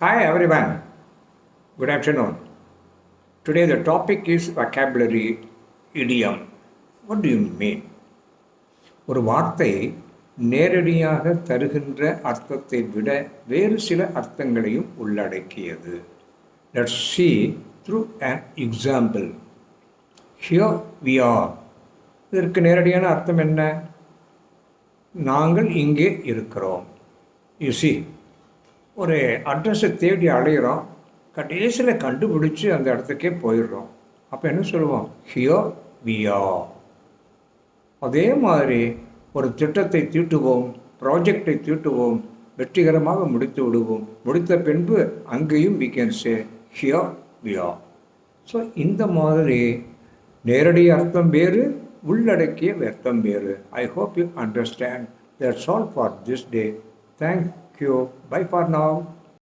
Hi everyone, good afternoon. Today the topic is vocabulary idiom. What do you mean? ஒரு வார்த்தை நேரடியாக தருகின்ற அர்த்தத்தை விட வேறு சில அர்த்தங்களையும் உள்ளடக்கியது. Let's see through an example. Here we are. இதற்கு நேரடியான அர்த்தம் என்ன? நாங்கள் இங்கே இருக்கிறோம். You see, ஒரு அட்ரஸை தேடி அலையிறோம், கடைசியில் கண்டுபிடிச்சி அந்த இடத்துக்கே போயிடுறோம். அப்போ என்ன சொல்லுவோம்? Here we are. அதே மாதிரி ஒரு திட்டத்தை தீட்டுவோம், ப்ராஜெக்டை தீட்டுவோம், வெற்றிகரமாக முடித்து விடுவோம். முடித்த பின்பு அங்கேயும் we can say here we are. So இந்த மாதிரி நேரடி அர்த்தம் வேறு, உள்ளடக்கிய அர்த்தம் வேறு. I hope you understand. That's all for this day. Thank you. Bye for now.